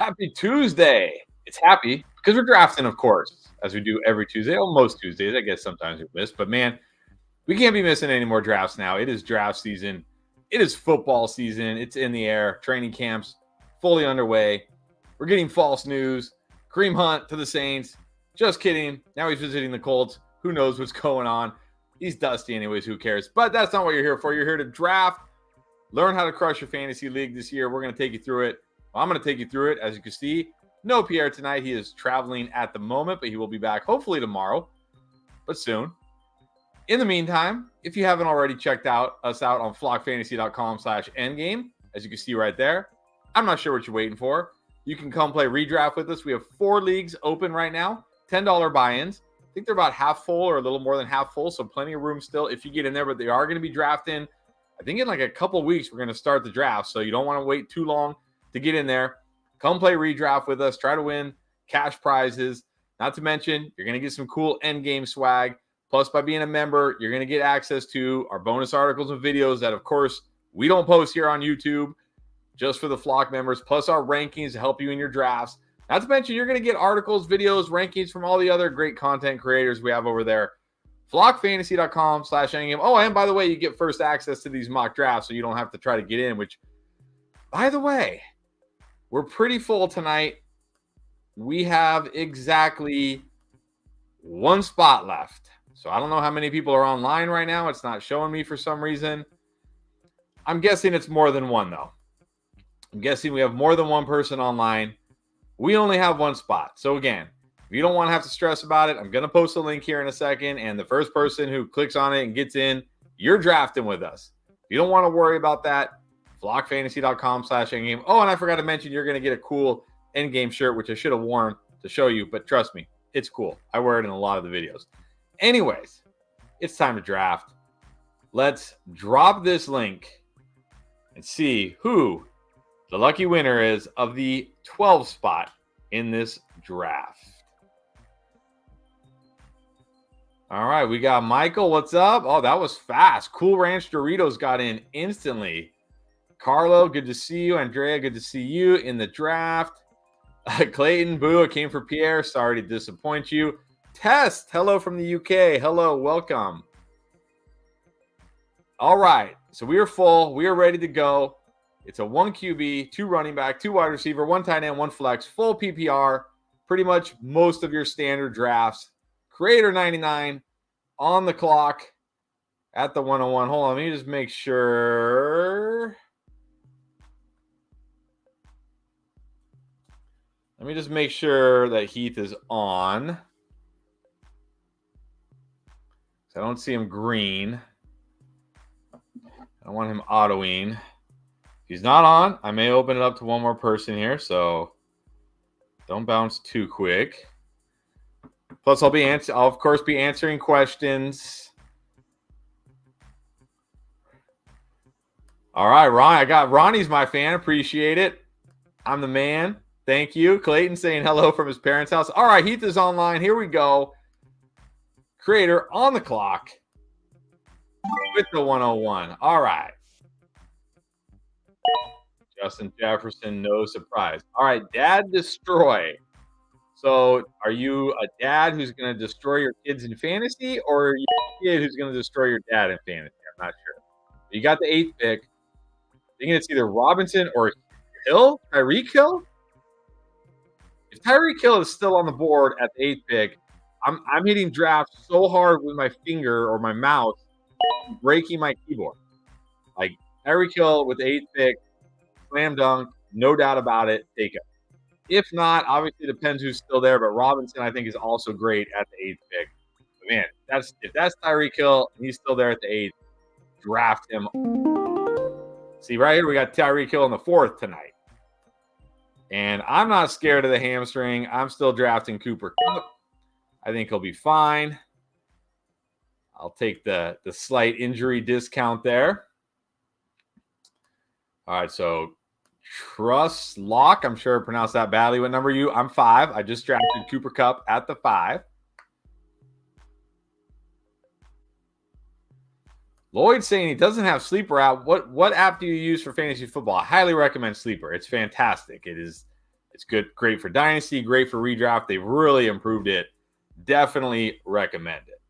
Happy Tuesday. It's happy because we're drafting, of course, as we do every Tuesday. Well, most Tuesdays. I guess sometimes we miss, but man, we can't be missing any more drafts now. It is draft season. It is football season. It's in the air. Training camps fully underway. We're getting false news. Kareem Hunt to the Saints. Just kidding. Now he's visiting the Colts. Who knows what's going on? He's dusty anyways. Who cares? But that's not what you're here for. You're here to draft. Learn how to crush your fantasy league this year. We're going to take you through it. I'm going to take you through it. As you can see, no Pierre tonight. He is traveling at the moment, but he will be back hopefully tomorrow, but soon. In the meantime, if you haven't already checked us out on flockfantasy.com/endgame, as you can see right there, I'm not sure what you're waiting for. You can come play redraft with us. We have 4 leagues open right now, $10 buy-ins. I think they're about half full or a little more than half full, so plenty of room still if you get in there, but they are going to be drafting. I think in like a couple weeks, we're going to start the draft, so you don't want to wait too long to get in there. Come play redraft with us. Try to win cash prizes. Not to mention, you're going to get some cool endgame swag. Plus, by being a member, you're going to get access to our bonus articles and videos that, of course, we don't post here on YouTube, just for the Flock members, plus our rankings to help you in your drafts. Not to mention, you're going to get articles, videos, rankings from all the other great content creators we have over there. flockfantasy.com/endgame. Oh, and by the way, you get first access to these mock drafts, so you don't have to try to get in, which, by the way, we're pretty full tonight. We have exactly 1 spot left. So I don't know how many people are online right now. It's not showing me for some reason. I'm guessing it's more than 1, though. I'm guessing we have more than 1 person online. We only have 1 spot. So again, if you don't want to have to stress about it, I'm going to post a link here in a second. And the first person who clicks on it and gets in, you're drafting with us. If you don't want to worry about that, flockfantasy.com/endgame. Oh, and I forgot to mention, you're going to get a cool endgame shirt, which I should have worn to show you. But trust me, it's cool. I wear it in a lot of the videos. Anyways, it's time to draft. Let's drop this link and see who the lucky winner is of the 12 spot in this draft. All right, we got Michael. What's up? Oh, that was fast. Cool Ranch Doritos got in instantly. Carlo, good to see you. Andrea, good to see you in the draft. Clayton, boo, it came for Pierre. Sorry to disappoint you. Test, hello from the UK. Hello, welcome. All right, so we are full. We are ready to go. It's a 1 QB, 2 running back, 2 wide receiver, 1 tight end, 1 flex, full PPR. Pretty much most of your standard drafts. Creator 99 on the clock at the 101. Hold on, let me just make sure. Let me just make sure that Heath is on. I don't see him green. I don't want him autoing. If he's not on, I may open it up to 1 more person here, so don't bounce too quick. Plus, I'll of course be answering questions. All right, Ron. I got Ronnie's my fan. Appreciate it. I'm the man. Thank you. Clayton saying hello from his parents' house. All right, Heath is online. Here we go. Creator on the clock with the 101. All right. Justin Jefferson, no surprise. All right, Dad Destroy. So are you a dad who's going to destroy your kids in fantasy, or are you a kid who's going to destroy your dad in fantasy? I'm not sure. You got the 8th pick. I think it's either Robinson or Hill, Tyreek Hill. If Tyreek Hill is still on the board at the 8th pick, I'm hitting drafts so hard with my finger or my mouse, breaking my keyboard. Like Tyreek Hill with the 8th pick, slam dunk, no doubt about it. Take it. If not, obviously it depends who's still there. But Robinson, I think, is also great at the 8th pick. But man, if that's Tyreek Hill and he's still there at the 8th, draft him. See right here, we got Tyreek Hill in the 4th tonight. And I'm not scared of the hamstring. I'm still drafting Cooper Kupp. I think he'll be fine. I'll take the slight injury discount there. All right, so Trust Lock. I'm sure I pronounced that badly. What number are you? I'm 5. I just drafted Cooper Kupp at the 5. Lloyd's saying he doesn't have Sleeper app. What app do you use for fantasy football? I highly recommend Sleeper. It's fantastic. It is It's good, great for Dynasty, great for redraft. They've really improved it. Definitely recommend it.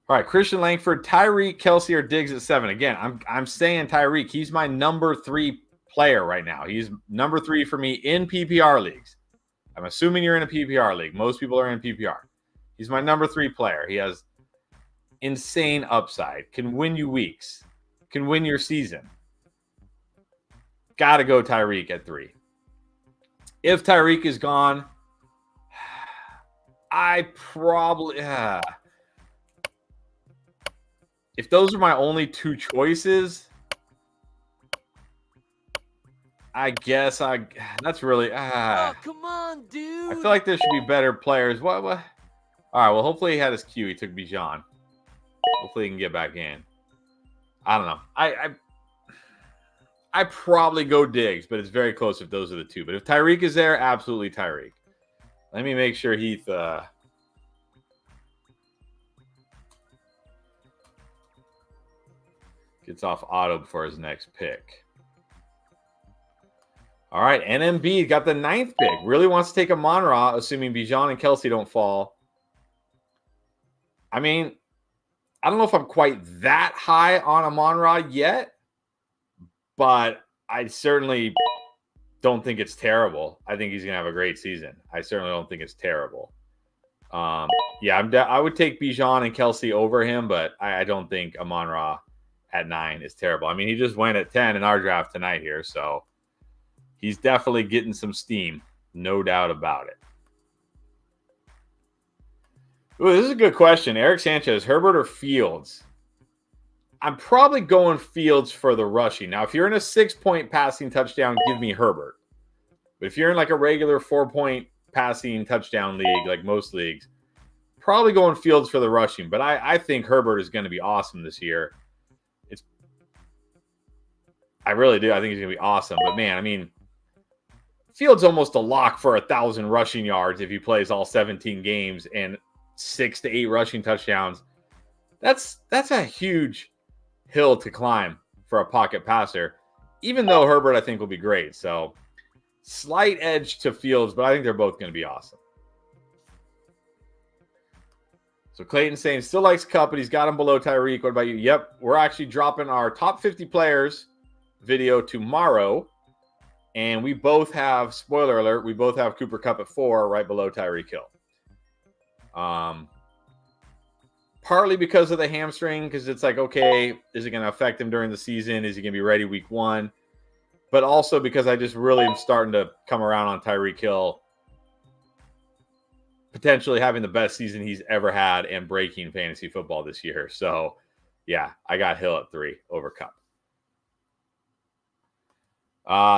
All right, Christian Langford, Tyreek, Kelsey, or Diggs at 7. Again, I'm saying Tyreek. He's my number 3 player right now. He's number 3 for me in PPR leagues. I'm assuming you're in a PPR league. Most people are in PPR. He's my number 3 player. He has insane upside. Can win you weeks. Can win your season. Got to go Tyreek at 3. If Tyreek is gone, I probably... if those are my only 2 choices, I guess that's really... oh, come on, dude. I feel like there should be better players. What? All right, well, hopefully he had his cue. He took Bijan. Hopefully he can get back in. I don't know. I probably go Diggs, but it's very close if those are the 2. But if Tyreek is there, absolutely Tyreek. Let me make sure Heath... gets off auto before his next pick. All right, NMB got the 9th pick. Really wants to take a Amon-Ra, assuming Bijan and Kelsey don't fall. I mean, I don't know if I'm quite that high on Amon-Ra yet, but I certainly don't think it's terrible. I think he's going to have a great season. I certainly don't think it's terrible. Yeah, I would take Bijan and Kelsey over him, but I don't think Amon-Ra at 9 is terrible. I mean, he just went at 10 in our draft tonight here, so he's definitely getting some steam. No doubt about it. Ooh, this is a good question. Eric Sanchez, Herbert or Fields? I'm probably going Fields for the rushing. Now, if you're in a 6-point passing touchdown, give me Herbert. But if you're in like a regular 4-point passing touchdown league, like most leagues, probably going Fields for the rushing. But I think Herbert is going to be awesome this year. I really do. I think he's going to be awesome. But, man, I mean, Fields almost a lock for 1,000 rushing yards if he plays all 17 games and 6 to 8 rushing touchdowns. That's a huge hill to climb for a pocket passer, even though Herbert, I think, will be great. So, slight edge to Fields, but I think they're both going to be awesome. So, Clayton saying still likes Cup, but he's got him below Tyreek. What about you? Yep, we're actually dropping our top 50 players video tomorrow, and we both have, spoiler alert, we both have Cooper Kupp at 4, right below Tyreek Hill. Partly because of the hamstring, because it's like, okay, is it going to affect him during the season? Is he going to be ready week 1? But also because I just really am starting to come around on Tyreek Hill potentially having the best season he's ever had and breaking fantasy football this year. So, yeah, I got Hill at 3 over Kupp.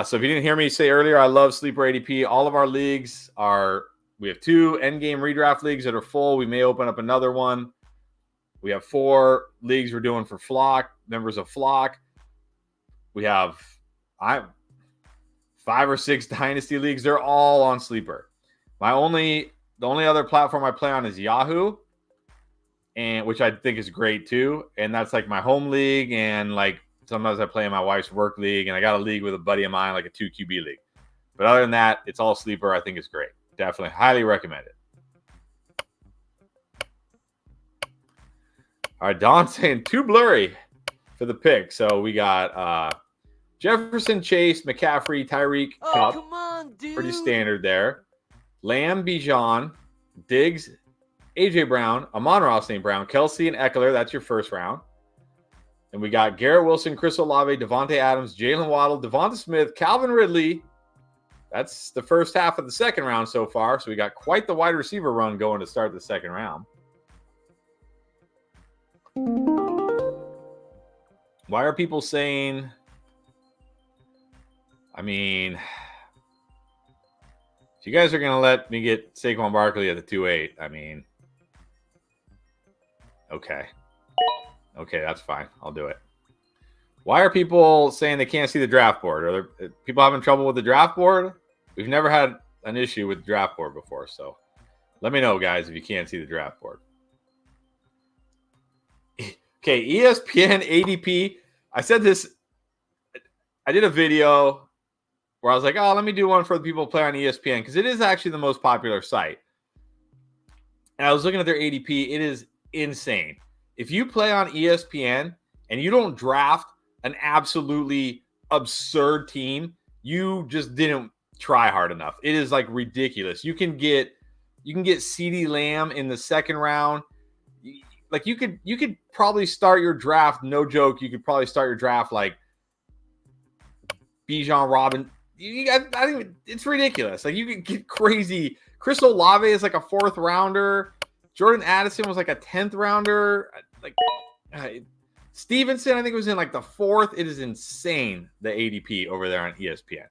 So if you didn't hear me say earlier, I love Sleeper ADP. All of our leagues we have 2 endgame redraft leagues that are full. We may open up another one. We have 4 leagues we're doing for Flock, members of Flock. We have 5 or 6 dynasty leagues. They're all on Sleeper. The only other platform I play on is Yahoo, and which I think is great too. And that's like my home league, and like sometimes I play in my wife's work league, and I got a league with a buddy of mine, like a 2 QB league. But other than that, it's all Sleeper. I think it's great. Definitely highly recommend it. All right, Don saying too blurry for the pick. So we got Jefferson, Chase, McCaffrey, Tyreek, Kupp. Come on, dude. Pretty standard there. Lamb, Bijan, Diggs, A.J. Brown, Amon-Ra St. Brown, Kelsey, and Eckler. That's your first round. And we got Garrett Wilson, Chris Olave, Devontae Adams, Jalen Waddle, Devonta Smith, Calvin Ridley. That's the first half of the second round so far. So we got quite the wide receiver run going to start the second round. Why are people saying, I mean, if you guys are going to let me get Saquon Barkley at the 2.8, I mean, okay. Okay, that's fine. I'll do it. Why are people saying they can't see the draft board? Are there people having trouble with the draft board? We've never had an issue with the draft board before, so let me know, guys, if you can't see the draft board. Okay, ESPN ADP. I said this. I did a video where I was like, oh, let me do one for the people who play on ESPN because it is actually the most popular site. And I was looking at their ADP. It is insane. If you play on ESPN and you don't draft an absolutely absurd team, you just didn't try hard enough. It is like ridiculous. You can get CeeDee Lamb in the second round. Like you could probably start your draft, no joke. You could probably start your draft like Bijan Robin. I think it's ridiculous. Like you could get crazy. Chris Olave is like a 4th rounder. Jordan Addison was like a 10th rounder. Like Stevenson, I think was in like the 4th. It is insane, the ADP over there on ESPN.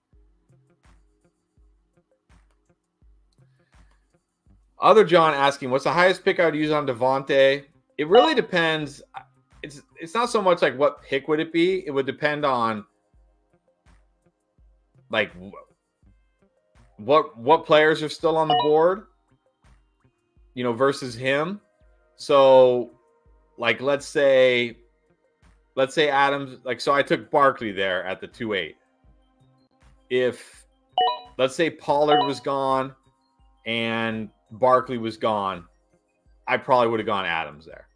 Other John asking, what's the highest pick I would use on Devontae? It really depends. It's not so much like what pick would it be. It would depend on like what players are still on the board, versus him. So like let's say Adams, like, so I took Barkley there at the 2-8. If let's say Pollard was gone and Barkley was gone, I probably would have gone Adams there.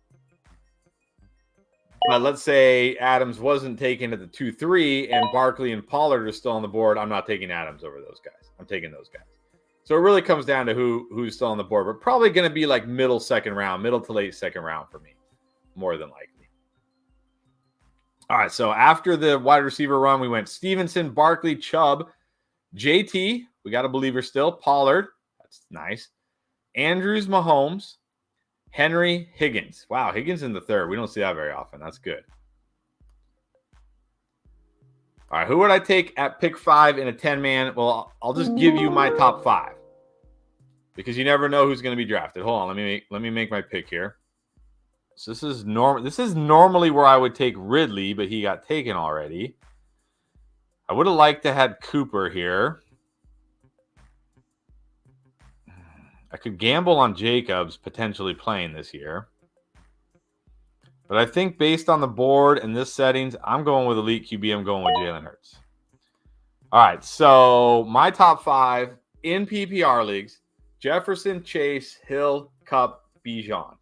But let's say Adams wasn't taken at the 2-3 and Barkley and Pollard are still on the board. I'm not taking Adams over those guys. I'm taking those guys. So it really comes down to who's still on the board, but probably going to be like middle to late second round for me, more than likely. All right, so after the wide receiver run, we went Stevenson, Barkley, Chubb, JT. We got a believer still. Pollard. That's nice. Andrews, Mahomes, Henry, Higgins. Wow, Higgins in the 3rd. We don't see that very often. That's good. All right, who would I take at pick 5 in a 10-man? Well, I'll just give you my top 5 because you never know who's going to be drafted. Hold on, let me make my pick here. So this is normally where I would take Ridley, but he got taken already. I would have liked to have Cooper here. I could gamble on Jacobs potentially playing this year. But I think based on the board and this settings, I'm going with elite QB. I'm going with Jalen Hurts. All right, so my top 5 in PPR leagues, Jefferson, Chase, Hill, Kupp, Bijan.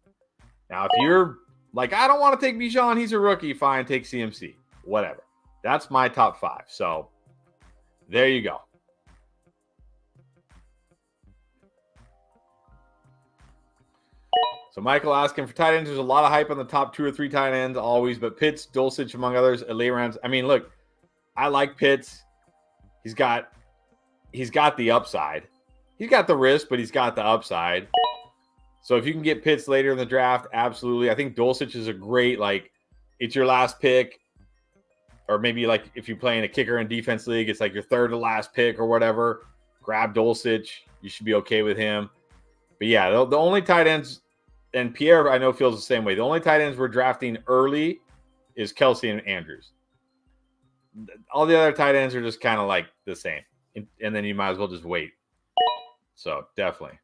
Now, if you're like, I don't want to take Bijan, he's a rookie, fine, take CMC. Whatever. That's my top 5. So there you go. So Michael asking for tight ends. There's a lot of hype on the top 2 or 3 tight ends always, but Pitts, Dulcich, among others, at late rounds. I mean, look, I like Pitts. He's got the upside. He's got the risk, but he's got the upside. So if you can get Pitts later in the draft, absolutely. I think Dulcich is a great, like, it's your last pick. Or maybe like if you play in a kicker and defense league, it's like your 3rd to last pick or whatever. Grab Dulcich. You should be okay with him. But yeah, the only tight ends, and Pierre, I know, feels the same way. The only tight ends we're drafting early is Kelsey and Andrews. All the other tight ends are just kind of like the same. And then you might as well just wait. So, definitely.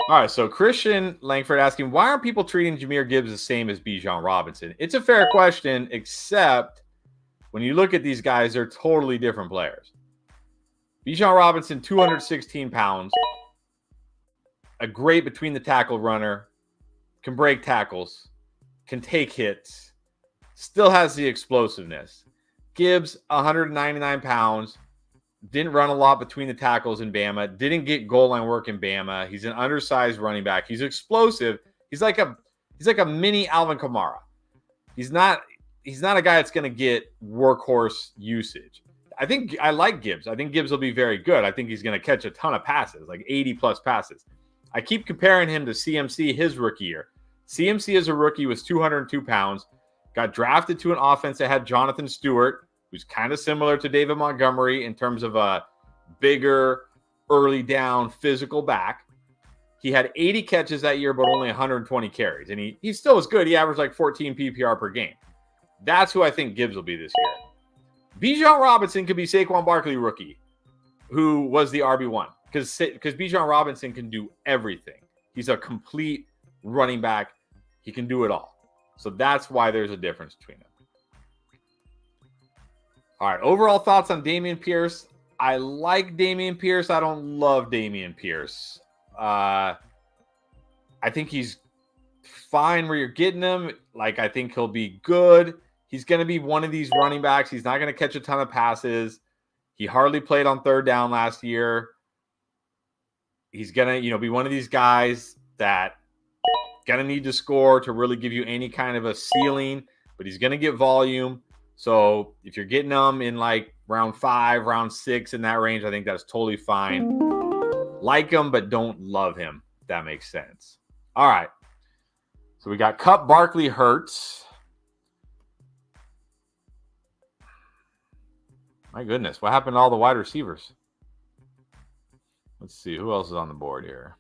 All right, so Christian Langford asking, why aren't people treating Jahmyr Gibbs the same as Bijan Robinson? It's a fair question, except when you look at these guys, they're totally different players. Bijan Robinson, 216 pounds, a great between-the-tackle runner, can break tackles, can take hits, still has the explosiveness. Gibbs, 199 pounds, didn't run a lot between the tackles in Bama, didn't get goal line work in Bama. He's an undersized running back. He's explosive. He's like a mini Alvin Kamara. He's not a guy that's going to get workhorse usage. I like Gibbs. I think Gibbs will be very good. I think he's going to catch a ton of passes, like 80-plus passes. I keep comparing him to CMC his rookie year. CMC as a rookie was 202 pounds, got drafted to an offense that had Jonathan Stewart, who's kind of similar to David Montgomery in terms of a bigger, early down, physical back. He had 80 catches that year, but only 120 carries. And he still was good. He averaged like 14 PPR per game. That's who I think Gibbs will be this year. Bijan Robinson could be Saquon Barkley rookie, who was the RB1. Because Bijan Robinson can do everything. He's a complete running back. He can do it all. So that's why there's a difference between them. All right, overall thoughts on Dameon Pierce. I like Dameon Pierce. I don't love Dameon Pierce. I think he's fine where you're getting him. Like, I think he'll be good. He's going to be one of these running backs. He's not going to catch a ton of passes. He hardly played on third down last year. He's going to, be one of these guys that going to need to score to really give you any kind of a ceiling, but he's going to get volume. So if you're getting them in like round 5, round 6 in that range, I think that's totally fine. Like him, but don't love him, if that makes sense. All right. So we got Kupp, Barkley, Hurts. My goodness, what happened to all the wide receivers? Let's see, who else is on the board here?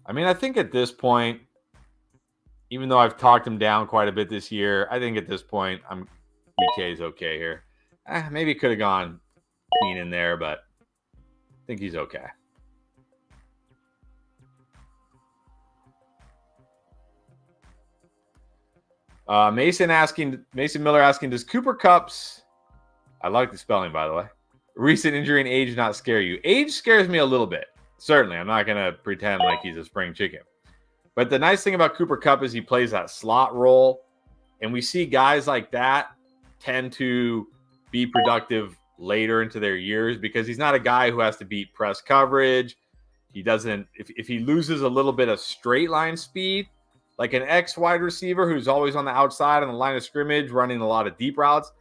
I mean, I think at this point, even though I've talked him down quite a bit this year, I think at this point, DK is okay here. Maybe could have gone Keenan there, but I think he's okay. Mason Miller asking, does Cooper Kupp's, I like the spelling, by the way, recent injury and age not scare you? Age scares me a little bit. Certainly, I'm not going to pretend like he's a spring chicken. But the nice thing about Cooper Kupp is he plays that slot role. And we see guys like that tend to be productive later into their years because he's not a guy who has to beat press coverage. He doesn't, if he loses a little bit of straight line speed, like an X wide receiver who's always on the outside on the line of scrimmage, running a lot of deep routes,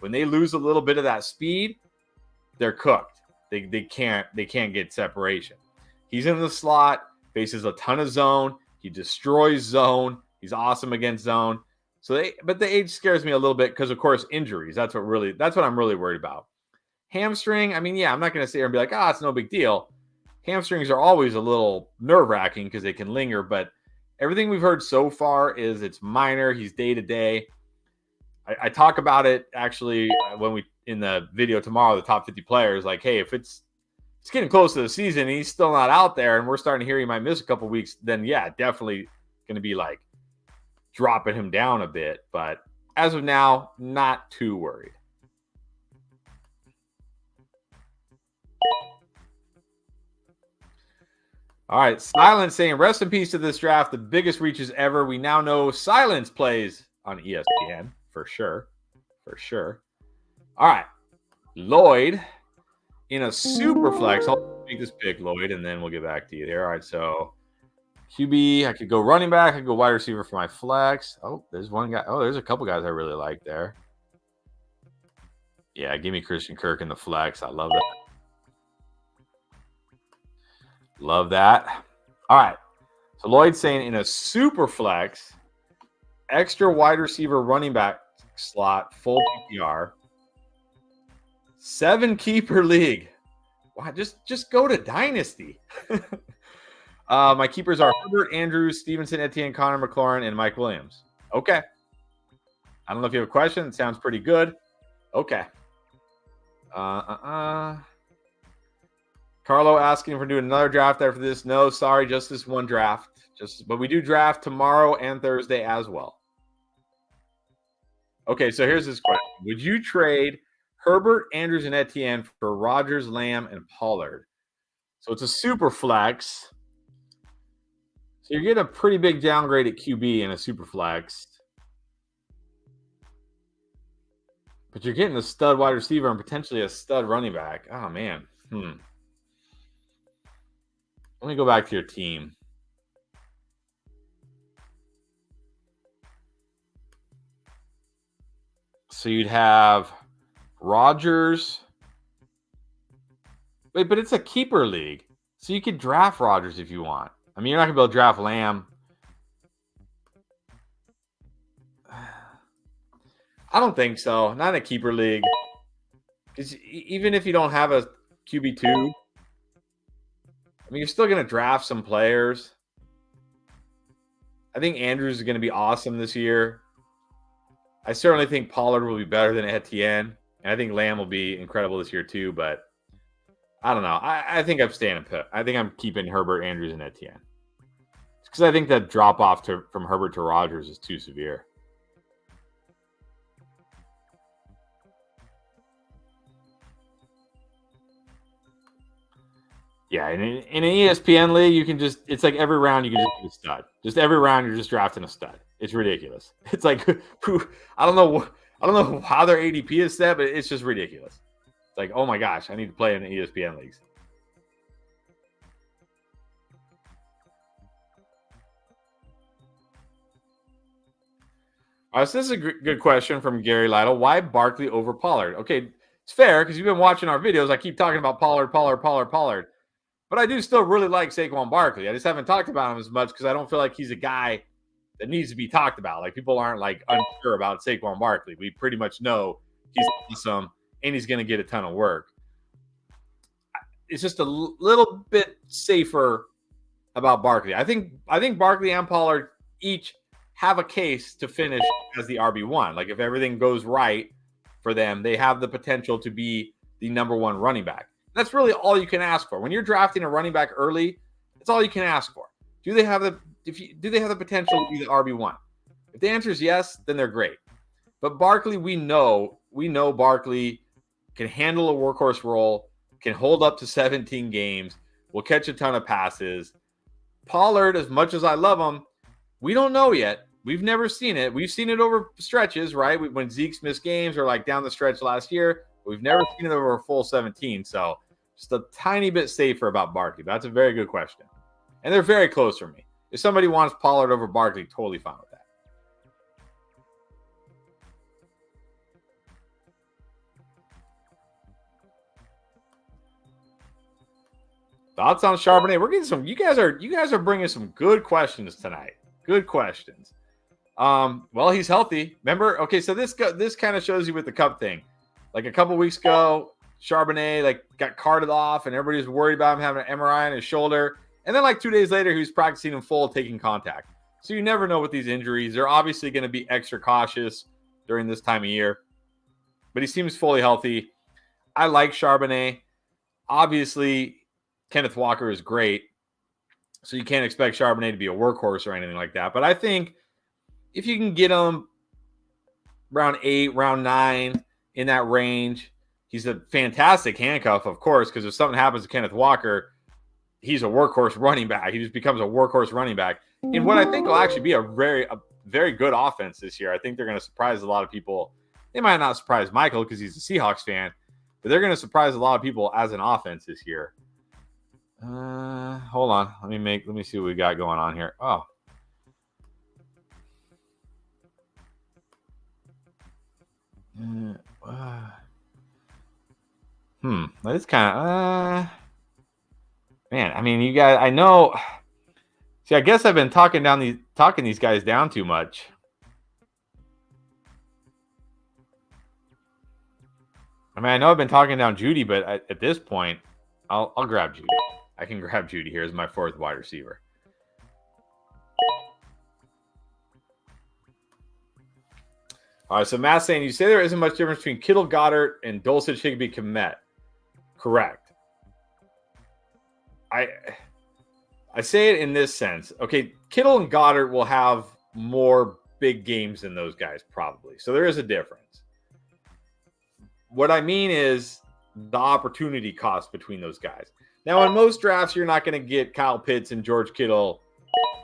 when they lose a little bit of that speed, they're cooked. They can't get separation. He's in the slot, faces a ton of zone. He destroys zone. He's awesome against zone. But the age scares me a little bit because, of course, injuries. That's what I'm really worried about. Hamstring, I mean, yeah, I'm not going to sit here and be like, it's no big deal. Hamstrings are always a little nerve-wracking because they can linger, but everything we've heard so far is it's minor. He's day-to-day. I talk about it, actually, when in the video tomorrow, the top 50 players, like, hey, if it's getting close to the season and he's still not out there and we're starting to hear he might miss a couple weeks, then, yeah, definitely going to be, like, dropping him down a bit. But as of now, not too worried. All right, Silence saying, rest in peace to this draft, the biggest reaches ever. We now know Silence plays on ESPN, for sure. For sure. All right, Lloyd in a super flex. I'll make this pick, Lloyd, and then we'll get back to you there. All right, so QB, I could go running back. I could go wide receiver for my flex. Oh, there's one guy. Oh, there's a couple guys I really like there. Yeah, give me Christian Kirk in the flex. I love that. Love that. All right. So Lloyd's saying in a super flex, extra wide receiver running back slot, full PPR, 7 keeper league. Wow, just go to Dynasty. My keepers are Herbert, Andrews, Stevenson, Etienne, Connor, McLaurin, and Mike Williams. Okay. I don't know if you have a question. It sounds pretty good. Okay. Carlo asking if we're doing another draft after this. No, sorry, just this one draft. But we do draft tomorrow and Thursday as well. Okay, so here's this question. Would you trade Herbert, Andrews, and Etienne for Rodgers, Lamb, and Pollard? So it's a super flex. So you're getting a pretty big downgrade at QB in a super flex. But you're getting a stud wide receiver and potentially a stud running back. Oh, man. Let me go back to your team. So you'd have Rodgers. Wait, but it's a keeper league. So you could draft Rodgers if you want. I mean, you're not going to be able to draft Lamb. I don't think so. Not in a keeper league. Because even if you don't have a QB2, I mean, you're still going to draft some players. I think Andrews is going to be awesome this year. I certainly think Pollard will be better than Etienne. And I think Lamb will be incredible this year too. But I don't know. I think I'm staying put. I think I'm keeping Herbert, Andrews, and Etienne. Because I think that drop off from Herbert to Rodgers is too severe. Yeah, in an ESPN league, you can just, it's like every round you can just be a stud. Just every round you're just drafting a stud. It's ridiculous. It's like, I don't know how their ADP is set, but it's just ridiculous. It's like, oh my gosh, I need to play in the ESPN leagues. All right, so this is a good question from Gary Lytle. Why Barkley over Pollard? Okay, it's fair because you've been watching our videos. I keep talking about Pollard. But I do still really like Saquon Barkley. I just haven't talked about him as much because I don't feel like he's a guy that needs to be talked about. Like, people aren't like unsure about Saquon Barkley. We pretty much know he's awesome and he's going to get a ton of work. It's just a little bit safer about Barkley. I think Barkley and Pollard each have a case to finish as the RB1. Like, if everything goes right for them, they have the potential to be the number one running back. That's really all you can ask for. When you're drafting a running back early, that's all you can ask for. Do they have the potential to be the RB1? If the answer is yes, then they're great. But Barkley, we know Barkley can handle a workhorse role, can hold up to 17 games, will catch a ton of passes. Pollard, as much as I love him, we don't know yet. We've never seen it. We've seen it over stretches, right? When Zeke's missed games or like down the stretch last year. We've never seen it over a full 17. So just a tiny bit safer about Barkley. That's a very good question. And they're very close for me. If somebody wants Pollard over Barkley, totally fine with that. Thoughts on Charbonnet? We're getting some. You guys are bringing some good questions tonight. Good questions. Well, he's healthy. Remember? Okay, so this kind of shows you with the Cup thing. Like a couple weeks ago, Charbonnet like got carted off, and everybody was worried about him having an MRI on his shoulder. And then like 2 days later, he was practicing in full, taking contact. So you never know with these injuries. They're obviously going to be extra cautious during this time of year. But he seems fully healthy. I like Charbonnet. Obviously, Kenneth Walker is great. So you can't expect Charbonnet to be a workhorse or anything like that. But I think if you can get him round 8, round 9, in that range, he's a fantastic handcuff, of course, because if something happens to Kenneth Walker, he's a workhorse running back. He just becomes a workhorse running back in what I think will actually be a very good offense this year. I think they're going to surprise a lot of people. They might not surprise Michael because he's a Seahawks fan, but they're going to surprise a lot of people as an offense this year. Hold on. Let me see what we got going on here. Oh. That's kind of man. I mean, you guys. I know. See, I guess I've been talking these guys down too much. I mean, I know I've been talking down Judy, but at this point, I'll grab Judy. I can grab Judy here as my fourth wide receiver. All right, so Matt's saying, you say there isn't much difference between Kittle, Goddard, and Dulcich, Higbee, Kmet. Correct. I say it in this sense. Okay, Kittle and Goddard will have more big games than those guys probably. So there is a difference. What I mean is the opportunity cost between those guys. Now, in most drafts, you're not going to get Kyle Pitts and George Kittle,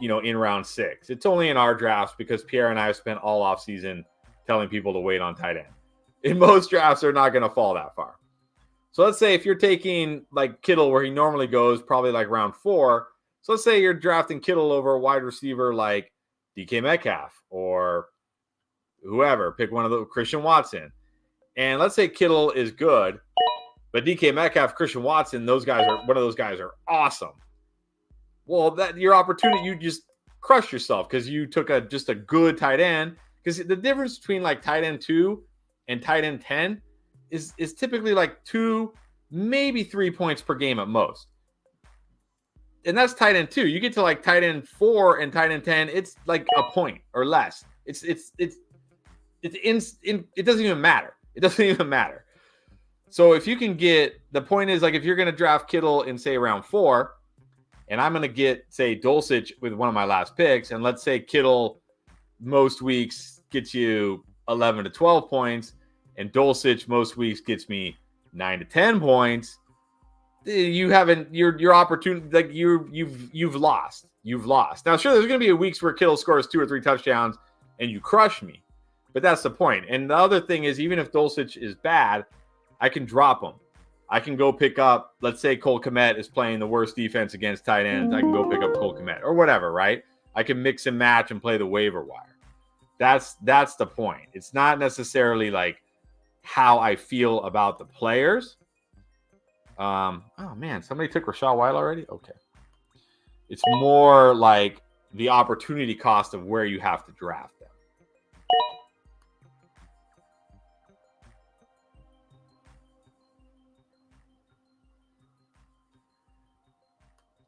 in round 6. It's only in our drafts because Pierre and I have spent all offseason telling people to wait on tight end. In most drafts, they're not going to fall that far. So let's say if you're taking like Kittle where he normally goes, probably like round 4. So let's say you're drafting Kittle over a wide receiver like DK Metcalf or whoever. Pick one of the Christian Watson. And let's say Kittle is good, but DK Metcalf, Christian Watson, one of those guys are awesome. Well, that your opportunity, you just crush yourself because you took just a good tight end. Because the difference between like tight end 2 and tight end 10 is typically like 2, maybe 3 points per game at most. And that's tight end 2. You get to like tight end 4 and tight end 10, it's like a point or less. It doesn't even matter. It doesn't even matter. So if you can get, the point is, like, if you're going to draft Kittle in, say, round 4, and I'm going to get, say, Dulcich with one of my last picks, and let's say Kittle most weeks gets you 11 to 12 points, and Dulcich most weeks gets me 9 to 10 points, you haven't, your opportunity, like, you've lost. You've lost. Now, sure, there's going to be weeks where Kittle scores 2 or 3 touchdowns and you crush me, but that's the point. And the other thing is, even if Dulcich is bad, I can drop him. I can go pick up, let's say Cole Kmet is playing the worst defense against tight ends. I can go pick up Cole Kmet or whatever, right? I can mix and match and play the waiver wire. That's the point. It's not necessarily like how I feel about the players. Oh man, somebody took Rachaad White already? Okay. It's more like the opportunity cost of where you have to draft them.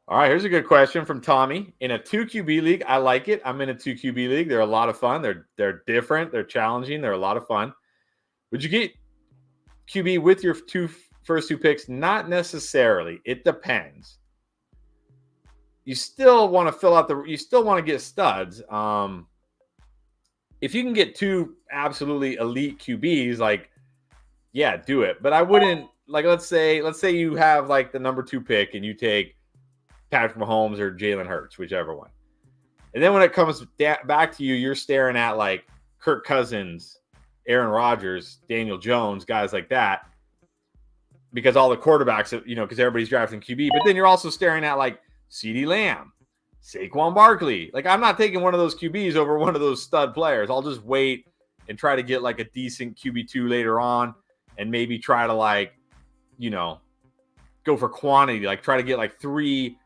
All right, here's a good question from Tommy. In a 2 QB league, I like it. I'm in a 2 QB league. They're a lot of fun. They're different. They're challenging. They're a lot of fun. Would you get QB with your first two picks? Not necessarily. It depends. You still want to fill out you still want to get studs. If you can get 2 absolutely elite QBs, like, yeah, do it. But I wouldn't, like, let's say you have like the number 2 pick and you take Patrick Mahomes or Jalen Hurts, whichever one. And then when it comes back to you, you're staring at like Kirk Cousins, Aaron Rodgers, Daniel Jones, guys like that, because all the quarterbacks, because everybody's drafting QB. But then you're also staring at like CeeDee Lamb, Saquon Barkley. Like, I'm not taking one of those QBs over one of those stud players. I'll just wait and try to get like a decent QB2 later on, and maybe try to like, go for quantity, like try to get like 3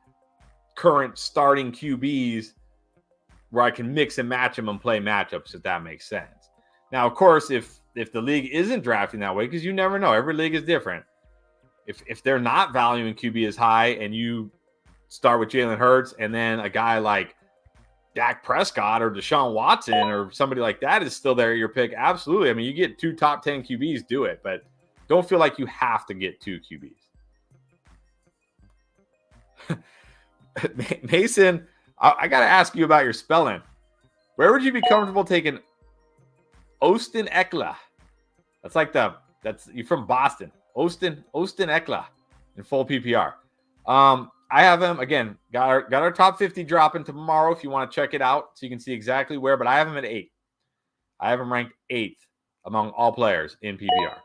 current starting QBs where I can mix and match them and play matchups, if that makes sense. Now, of course, if the league isn't drafting that way, because you never know, every league is different. If they're not valuing QB as high and you start with Jalen Hurts and then a guy like Dak Prescott or Deshaun Watson or somebody like that is still there at your pick, absolutely. I mean, you get 2 top 10 QBs, do it, but don't feel like you have to get 2 QBs. Mason, I got to ask you about your spelling. Where would you be comfortable taking Austin Eckler? That's you're from Boston. Austin Eckler in full PPR. I have him, again, got our top 50 dropping tomorrow if you want to check it out so you can see exactly where, but I have him at 8. I have him ranked 8th among all players in PPR.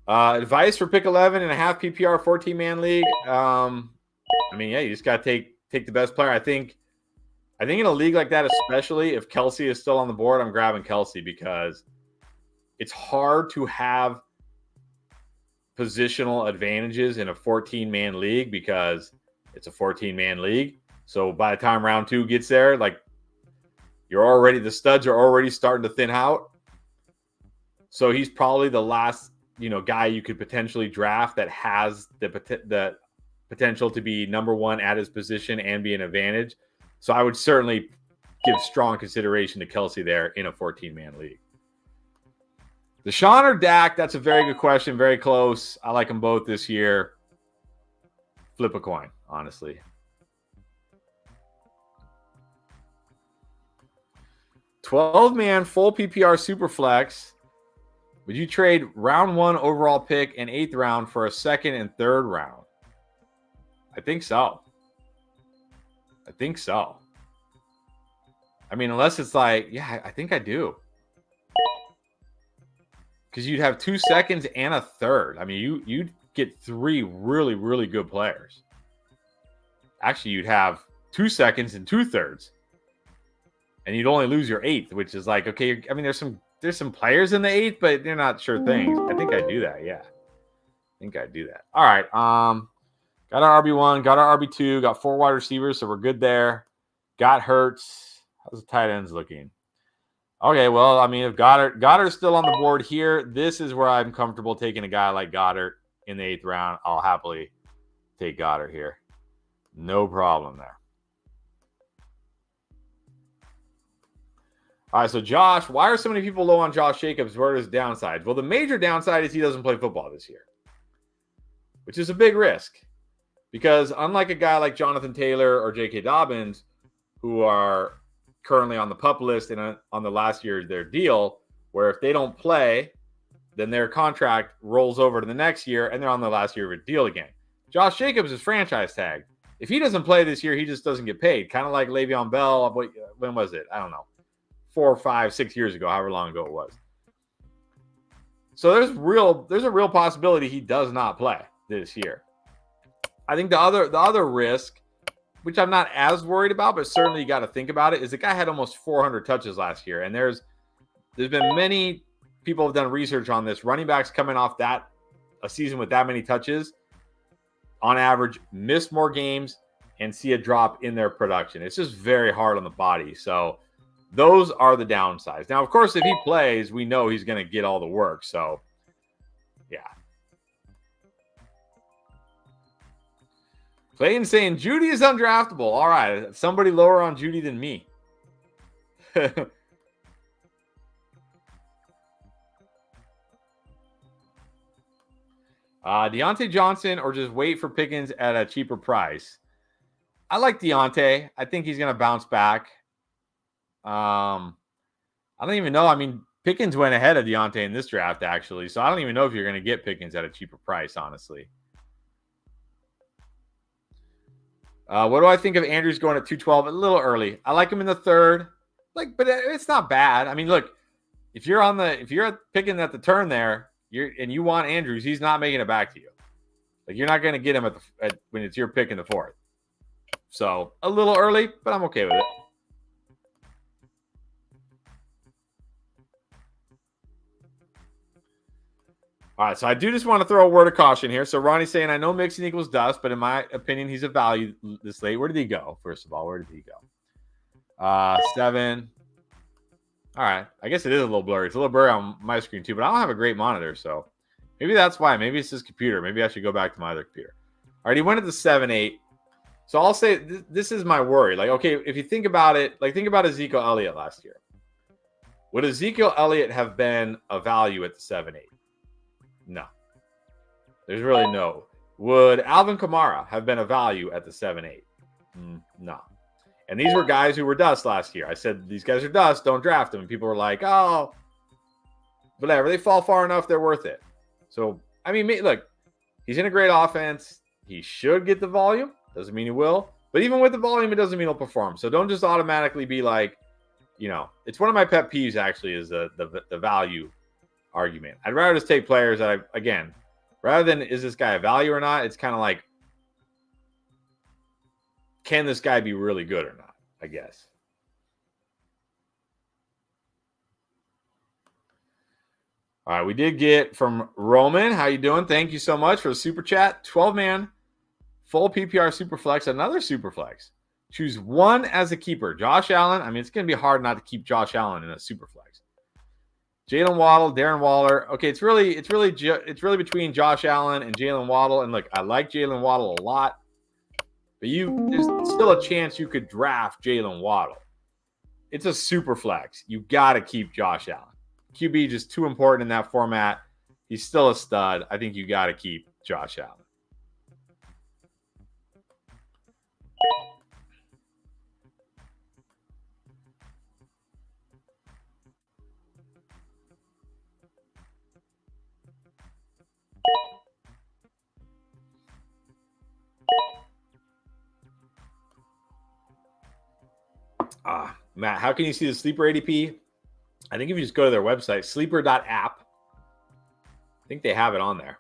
Advice for pick 11 and a half PPR 14-man league. You just got to take the best player. I think in a league like that, especially if Kelsey is still on the board, I'm grabbing Kelsey, because it's hard to have positional advantages in a 14-man league because it's a 14-man league. So by the time round 2 gets there, like, the studs are already starting to thin out. So he's probably the last guy you could potentially draft that has the potential to be number 1 at his position and be an advantage. So I would certainly give strong consideration to Kelsey there in a 14-man league. Deshaun or Dak? That's a very good question. Very close. I like them both this year. Flip a coin, honestly. $12-man full PPR Superflex. Would you trade round 1 overall pick and 8th round for a 2nd and 3rd round? I think so. I mean, unless it's like, yeah, I think I do. Because you'd have 2 seconds and a 3rd. I mean, you'd get 3 really, really good players. Actually, you'd have 2 seconds and 2 thirds. And you'd only lose your 8th, which is like, okay, I mean, there's some players in the 8th, but they're not sure things. I think I do that, yeah. I think I do that. All right. Got our RB1, got our RB2, got 4 wide receivers, so we're good there. Got Hurts. How's the tight ends looking? Okay, well, I mean, if Goddard's still on the board here, this is where I'm comfortable taking a guy like Goddard in the 8th round. I'll happily take Goddard here. No problem there. All right, so Josh, why are so many people low on Josh Jacobs? What are his downsides? Well, the major downside is he doesn't play football this year, which is a big risk because unlike a guy like Jonathan Taylor or J.K. Dobbins, who are currently on the PUP list and on the last year of their deal, where if they don't play, then their contract rolls over to the next year and they're on the last year of a deal again. Josh Jacobs is franchise tag. If he doesn't play this year, he just doesn't get paid. Kind of like Le'Veon Bell. When was it? I don't know. 4, 5, 6 years ago, however long ago it was. So there's a real possibility he does not play this year. I think the other risk, which I'm not as worried about, but certainly you got to think about it, is the guy had almost 400 touches last year, and there's been many people have done research on this. Running backs coming off a season with that many touches, on average, miss more games and see a drop in their production. It's just very hard on the body. So those are the downsides. Now, of course, if he plays, we know he's going to get all the work. So, yeah. Clayton saying Judy is undraftable. All right. Somebody lower on Judy than me. Deontay Johnson or just wait for Pickens at a cheaper price. I like Deontay. I think he's going to bounce back. I don't even know. I mean, Pickens went ahead of Deontay in this draft, actually. So I don't even know if you're going to get Pickens at a cheaper price, honestly. What do I think of Andrews going at 212? A little early. I like him in the third. But it's not bad. I mean, look, if you're picking at the turn there, and you want Andrews, he's not making it back to you. Like, you're not going to get him when it's your pick in the fourth. So a little early, but I'm okay with it. All right, so I do just want to throw a word of caution here. So Ronnie's saying, I know Mixon equals dust, but in my opinion, he's a value this late. Where did he go, first of all? Where did he go? 7. All right. I guess it is a little blurry. It's a little blurry on my screen, too, but I don't have a great monitor, so maybe that's why. Maybe it's his computer. Maybe I should go back to my other computer. All right, he went at the 7-8. So I'll say this is my worry. Like, okay, if you think about it, like think about Ezekiel Elliott last year. Would Ezekiel Elliott have been a value at the 7-8? No. There's really no. Would Alvin Kamara have been a value at the 7-8? No. And these were guys who were dust last year. I said, these guys are dust, don't draft them. And people were like, oh, whatever. They fall far enough, they're worth it. So, I mean, look, he's in a great offense. He should get the volume. Doesn't mean he will. But even with the volume, it doesn't mean he'll perform. So don't just automatically be like, it's one of my pet peeves, actually, is the value argument. I'd rather just take players that rather than is this guy a value or not, it's kind of like, can this guy be really good or not, I guess. All right, we did get from Roman. How you doing? Thank you so much for the super chat. 12-man, full PPR Superflex, another Superflex. Choose one as a keeper. Josh Allen. I mean, it's going to be hard not to keep Josh Allen in a Superflex. Jalen Waddle, Darren Waller. Okay, it's really between Josh Allen and Jalen Waddle. And look, I like Jalen Waddle a lot, but there's still a chance you could draft Jalen Waddle. It's a super flex. You got to keep Josh Allen. QB just too important in that format. He's still a stud. I think you got to keep Josh Allen. Matt, how can you see the Sleeper ADP? I think if you just go to their website, sleeper.app, I think they have it on there.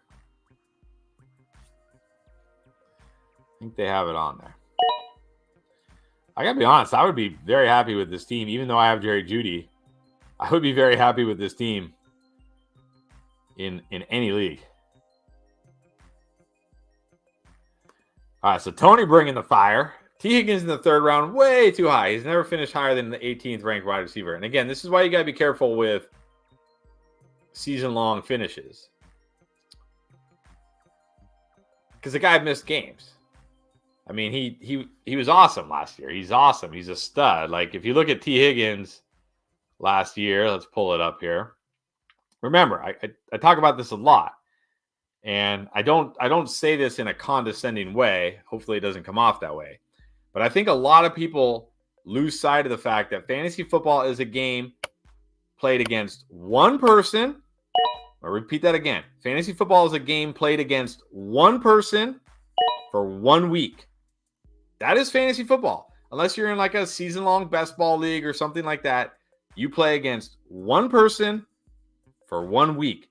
I got to be honest, I would be very happy with this team. Even though I have Jerry Jeudy, I would be very happy with this team in any league. All right, so Tony bringing the fire. T. Higgins in the third round, way too high. He's never finished higher than the 18th ranked wide receiver. And again, this is why you got to be careful with season-long finishes. Because the guy missed games. I mean, he was awesome last year. He's awesome. He's a stud. Like, if you look at T. Higgins, last year. Let's pull it up here. Remember, I talk about this a lot, and I don't say this in a condescending way. Hopefully, it doesn't come off that way. But I think a lot of people lose sight of the fact that fantasy football is a game played against one person. I'll repeat that again. Fantasy football is a game played against one person for 1 week. That is fantasy football. Unless you're in like a season-long best ball league or something like that, you play against one person for 1 week.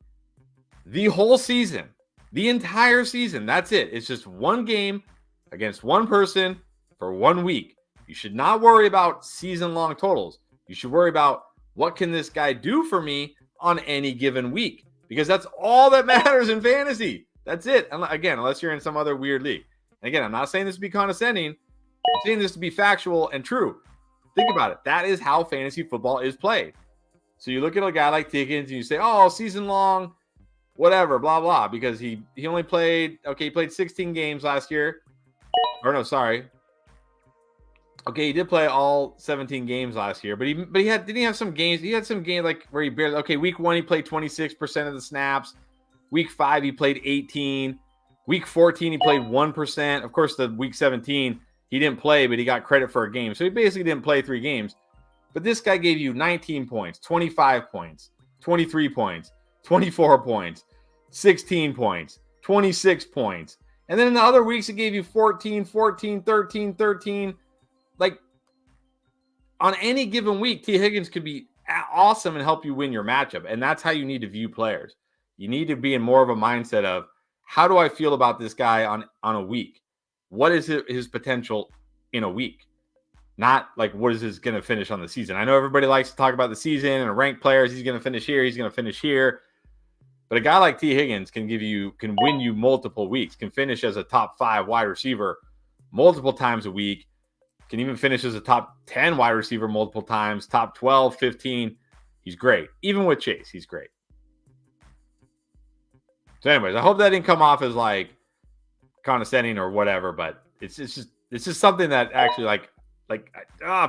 The whole season, the entire season, that's it. It's just one game against one person for 1 week. You should not worry about season-long totals. You should worry about what can this guy do for me on any given week, because that's all that matters in fantasy. That's it. Again, unless you're in some other weird league. And again, I'm not saying this to be condescending. I'm saying this to be factual and true. Think about it. That is how fantasy football is played. So you look at a guy like Higgins and you say, oh, season long, whatever, blah, blah, because he only played, he played 16 games last year. Or no, sorry. Okay, he did play all 17 games last year, but didn't he have some games? He had some games like where he barely, week 1, he played 26% of the snaps. Week 5, he played 18. Week 14, he played 1%. Of course, the week 17, he didn't play, but he got credit for a game. So he basically didn't play 3 games. But this guy gave you 19 points, 25 points, 23 points, 24 points, 16 points, 26 points. And then in the other weeks, he gave you 14, 14, 13, 13. Like, on any given week, T. Higgins could be awesome and help you win your matchup. And that's how you need to view players. You need to be in more of a mindset of, how do I feel about this guy on a week? What is his potential in a week? Not like, what is his going to finish on the season? I know everybody likes to talk about the season and rank players. He's going to finish here. He's going to finish here. But a guy like T. Higgins can win you multiple weeks, can finish as a top 5 wide receiver multiple times a week, can even finish as a top 10 wide receiver multiple times, top 12, 15. He's great. Even with Chase, he's great. So anyways, I hope that didn't come off as like condescending or whatever, but it's just something that actually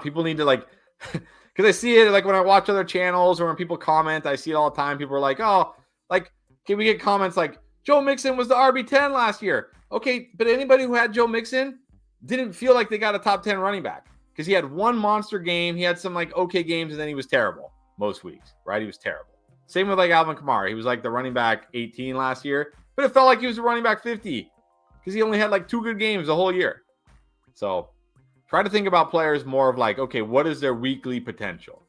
people need to because I see it like when I watch other channels or when people comment, I see it all the time. People are like, oh, like, can we get comments like, Joe Mixon was the RB10 last year? Okay, but anybody who had Joe Mixon didn't feel like they got a top 10 running back because he had one monster game. He had some like okay games, and then he was terrible most weeks, right? He was terrible. Same with like Alvin Kamara. He was like the running back 18 last year, but it felt like he was a running back 50 because he only had like 2 good games the whole year. So try to think about players more of like, okay, what is their weekly potential?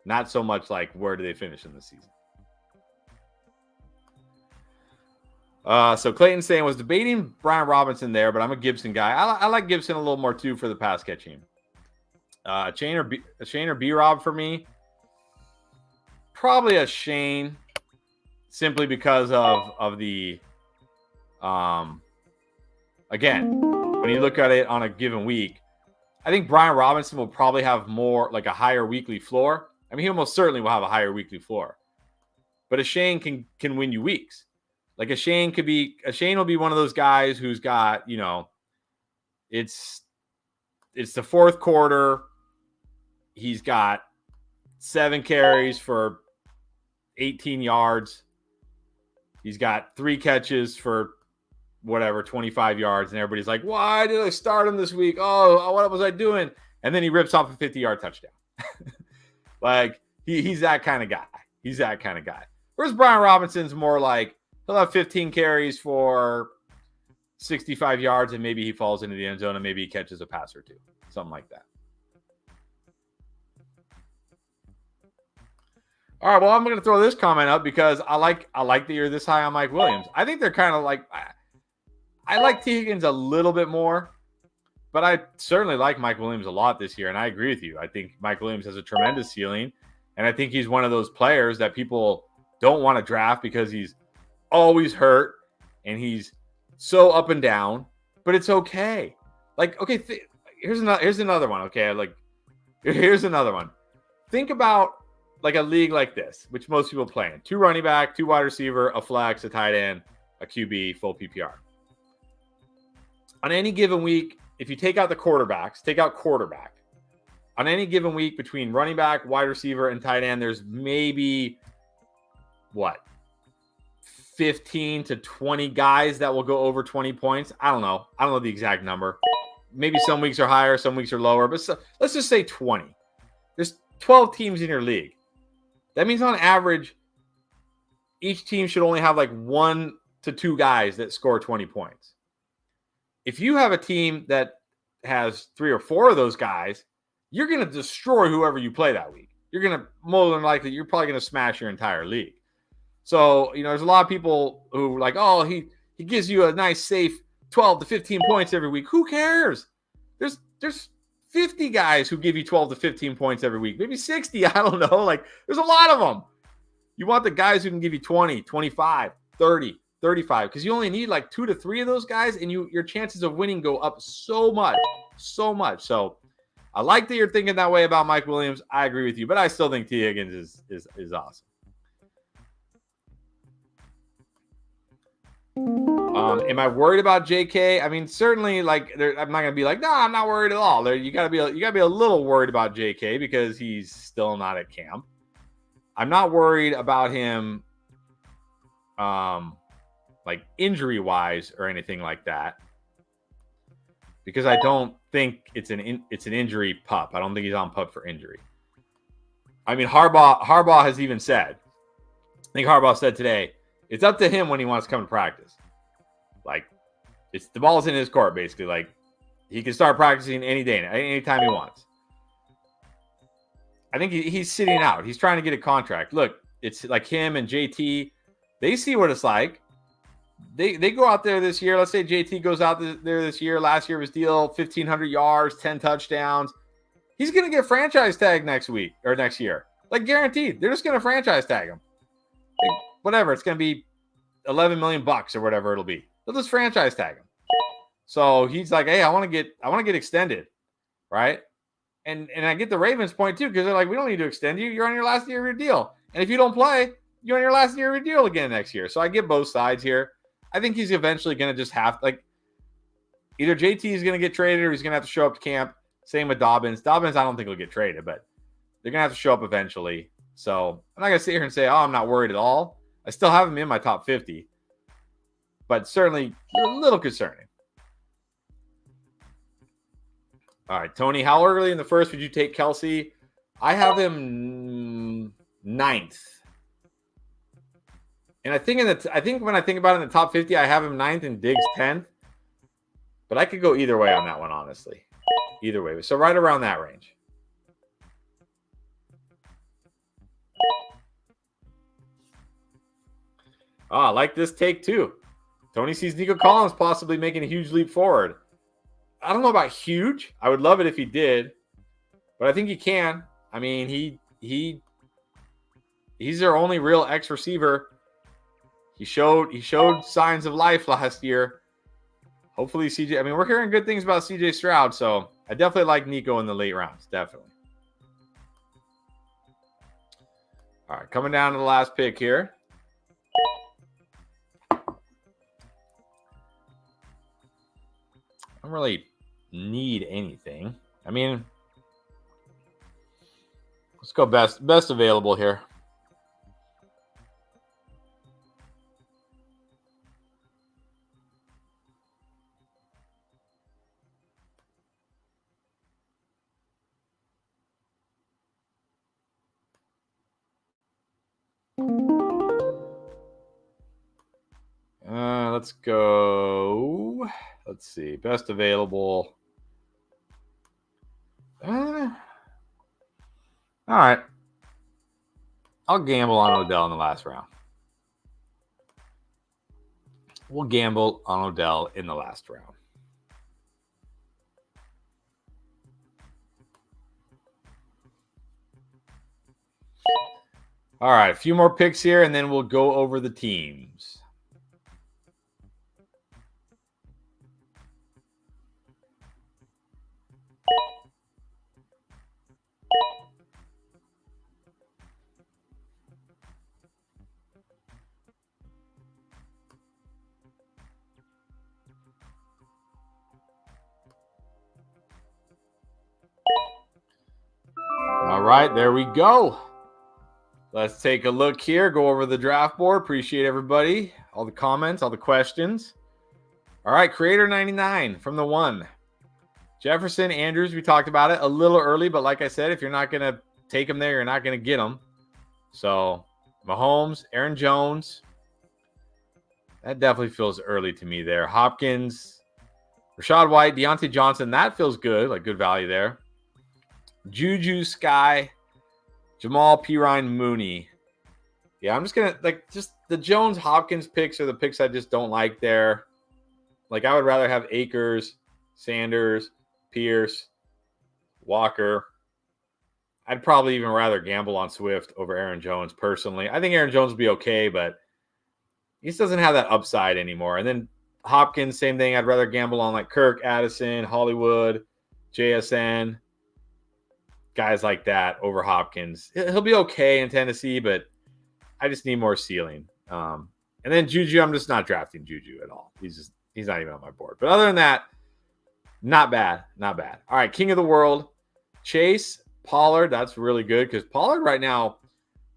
Not so much like, where do they finish in the season? So Clayton saying, was debating Brian Robinson there, but I'm a Gibson guy. I like Gibson a little more too for the pass catching. Shane or B-Rob for me? Probably a Shane, simply because of the again, when you look at it on a given week, I think Brian Robinson will probably have more like a higher weekly floor. I mean, he almost certainly will have a higher weekly floor. But a Shane can win you weeks. Like a Shane will be one of those guys who's got, it's the fourth quarter. He's got 7 carries for 18 yards. He's got 3 catches for 25 yards. And everybody's like, why did I start him this week? Oh, what was I doing? And then he rips off a 50-yard touchdown. Like, he's that kind of guy. Whereas Brian Robinson's more like, he'll have 15 carries for 65 yards, and maybe he falls into the end zone, and maybe he catches a pass or 2. Something like that. All right, well, I'm going to throw this comment up because I like that you're this high on Mike Williams. I think they're kind of like, I like T. Higgins a little bit more, but I certainly like Mike Williams a lot this year, and I agree with you. I think Mike Williams has a tremendous ceiling, and I think he's one of those players that people don't want to draft because he's always hurt and he's so up and down, but it's okay. Like, okay, here's another one. Okay, here's another one. Think about like a league like this, which most people play in: 2 running back, 2 wide receiver, a flex, a tight end, a QB, full PPR. On any given week, if you take out the quarterbacks, take out quarterback, on any given week between running back, wide receiver, and tight end, there's maybe, 15 to 20 guys that will go over 20 points. I don't know the exact number. Maybe some weeks are higher, some weeks are lower, but let's just say 20. There's 12 teams in your league. That means on average, each team should only have like 1 to 2 guys that score 20 points. If you have a team that has 3 or 4 of those guys, you're going to destroy whoever you play that week. You're going to, more than likely, you're probably going to smash your entire league. So, there's a lot of people who are like, oh, he gives you a nice, safe 12 to 15 points every week. Who cares? There's 50 guys who give you 12 to 15 points every week. Maybe 60. I don't know. Like, there's a lot of them. You want the guys who can give you 20, 25, 30, 35, because you only need like 2 to 3 of those guys, and your chances of winning go up so much. So I like that you're thinking that way about Mike Williams. I agree with you, but I still think T. Higgins is awesome. Am I worried about JK? I mean, certainly, like, I'm not gonna be like, no, I'm not worried at all. You gotta be a little worried about JK because he's still not at camp. I'm not worried about him, like injury wise or anything like that, because I don't think it's an injury pup. I don't think he's on pup for injury. I mean, Harbaugh has even said, I think Harbaugh said today, it's up to him when he wants to come to practice. Like, it's the ball's in his court, basically. Like, he can start practicing any day, anytime he wants. I think he's sitting out. He's trying to get a contract. Look, it's like him and JT. They see what it's like. They go out there this year. Let's say JT goes out there this year. Last year was deal 1,500 yards, 10 touchdowns. He's going to get franchise tag next week or next year. Like, guaranteed. They're just going to franchise tag him. Like, whatever. It's going to be $11 million or whatever it'll be. They'll just franchise tag him. So he's like, hey, I want to get extended, right? And I get the Ravens point too, because they're like, we don't need to extend you. You're on your last year of your deal. And if you don't play, you're on your last year of your deal again next year. So I get both sides here. I think he's eventually going to just have, like, either JT is going to get traded or he's going to have to show up to camp. Same with Dobbins. Dobbins, I don't think he'll get traded, but they're going to have to show up eventually. So I'm not going to sit here and say, oh, I'm not worried at all. I still have him in my top 50. But certainly a little concerning. All right, Tony, how early in the first would you take Kelsey? I have him 9th. And I think when I think about it in the top 50, I have him 9th and Diggs 10th. But I could go either way on that one, honestly. Either way. So right around that range. Oh, I like this take too. Tony sees Nico Collins possibly making a huge leap forward. I don't know about huge. I would love it if he did, but I think he can. I mean, he's their only real X receiver. He showed signs of life last year. Hopefully, CJ. I mean, we're hearing good things about CJ Stroud, so I definitely like Nico in the late rounds. Definitely. All right, coming down to the last pick here. I don't really need anything. I mean, let's go best available here. Let's go. Let's see. Best available. All right. I'll gamble on Odell in the last round. We'll gamble on Odell in the last round. All right. A few more picks here, and then we'll go over the teams. right, there we go. Let's take a look here, go over the draft board. Appreciate everybody, all the comments, all the questions. All right, Creator 99 from the 1. Jefferson, Andrews, we talked about it a little early, but like I said, if you're not going to take him there, you're not going to get him. So Mahomes, Aaron Jones, that definitely feels early to me there. Hopkins, Rashad White, Deontay Johnson, that feels good, like good value there. Juju, Sky, Jamal, Pirine, Mooney. Yeah, I'm just going to, just the Jones-Hopkins picks are the picks I just don't like there. Like, I would rather have Akers, Sanders, Pierce, Walker. I'd probably even rather gamble on Swift over Aaron Jones personally. I think Aaron Jones will be okay, but he just doesn't have that upside anymore. And then Hopkins, same thing. I'd rather gamble on like Kirk, Addison, Hollywood, JSN, guys like that over Hopkins. He'll be okay in Tennessee, but I just need more ceiling. And then Juju, I'm just not drafting Juju at all. He's not even on my board. But other than that, not bad. Not bad. All right, King of the World, Chase, Pollard. That's really good because Pollard right now,